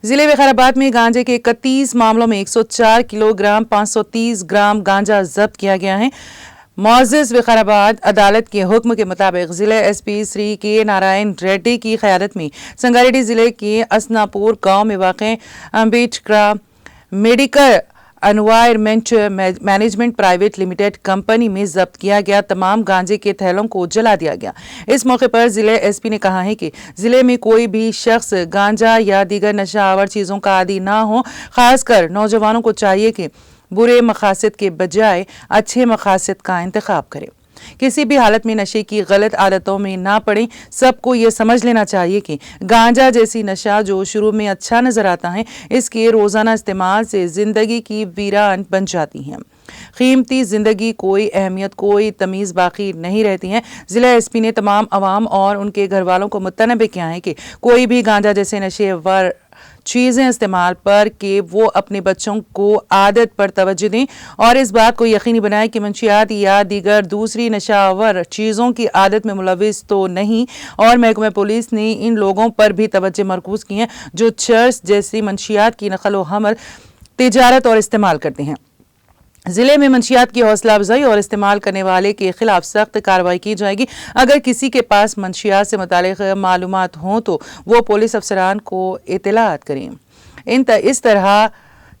ضلع وقار میں گانجے کے 31 معاملوں میں 104 کلو گرام 530 گرام گانجا ضبط کیا گیا ہے۔ معزز وقار عدالت کے حکم کے مطابق ضلع ایس پی سری کے نارائن ریڈی کی قیادت میں سنگاریڈی ضلع کے اسناپور گاؤں میں واقع Ambedkar medical environment management private limited company میں ضبط کیا گیا تمام گانجے کے تھیلوں کو جلا دیا گیا۔ اس موقع پر ضلع ایس پی نے کہا ہے کہ ضلع میں کوئی بھی شخص گانجا یا دیگر نشہ آور چیزوں کا عادی نہ ہو، خاص کر نوجوانوں کو چاہیے کہ برے مقاصد کے بجائے اچھے مقاصد کا انتخاب کرے، کسی بھی حالت میں نشے کی غلط عادتوں میں نہ پڑیں۔ سب کو یہ سمجھ لینا چاہیے کہ گانجا جیسی نشہ جو شروع میں اچھا نظر آتا ہے، اس کے روزانہ استعمال سے زندگی کی ویران بن جاتی ہے، قیمتی زندگی کوئی اہمیت کوئی تمیز باقی نہیں رہتی ہے۔ ضلع ایس پی نے تمام عوام اور ان کے گھر والوں کو متنبہ کیا ہے کہ کوئی بھی گانجا جیسے نشے ور چیزیں استعمال پر کہ وہ اپنے بچوں کو عادت پر توجہ دیں اور اس بات کو یقینی بنائیں کہ منشیات یا دیگر دوسری نشہ آور چیزوں کی عادت میں ملوث تو نہیں۔ اور محکمہ پولیس نے ان لوگوں پر بھی توجہ مرکوز کی ہے جو چرس جیسی منشیات کی نقل و حمل، تجارت اور استعمال کرتے ہیں۔ ضلع میں منشیات کی حوصلہ افزائی اور استعمال کرنے والے کے خلاف سخت کارروائی کی جائے گی۔ اگر کسی کے پاس منشیات سے متعلق معلومات ہوں تو وہ پولیس افسران کو اطلاعات کریں۔ اس طرح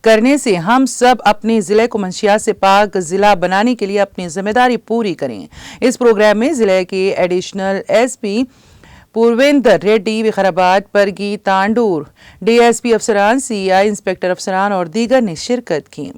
کرنے سے ہم سب اپنے ضلع کو منشیات سے پاک ضلع بنانے کے لیے اپنی ذمہ داری پوری کریں۔ اس پروگرام میں ضلع کے ایڈیشنل ایس پی پورویندر ریڈی، وقار Pargi Tandur, D S P افسران، سی آئی انسپکٹر افسران اور دیگر نے شرکت کی۔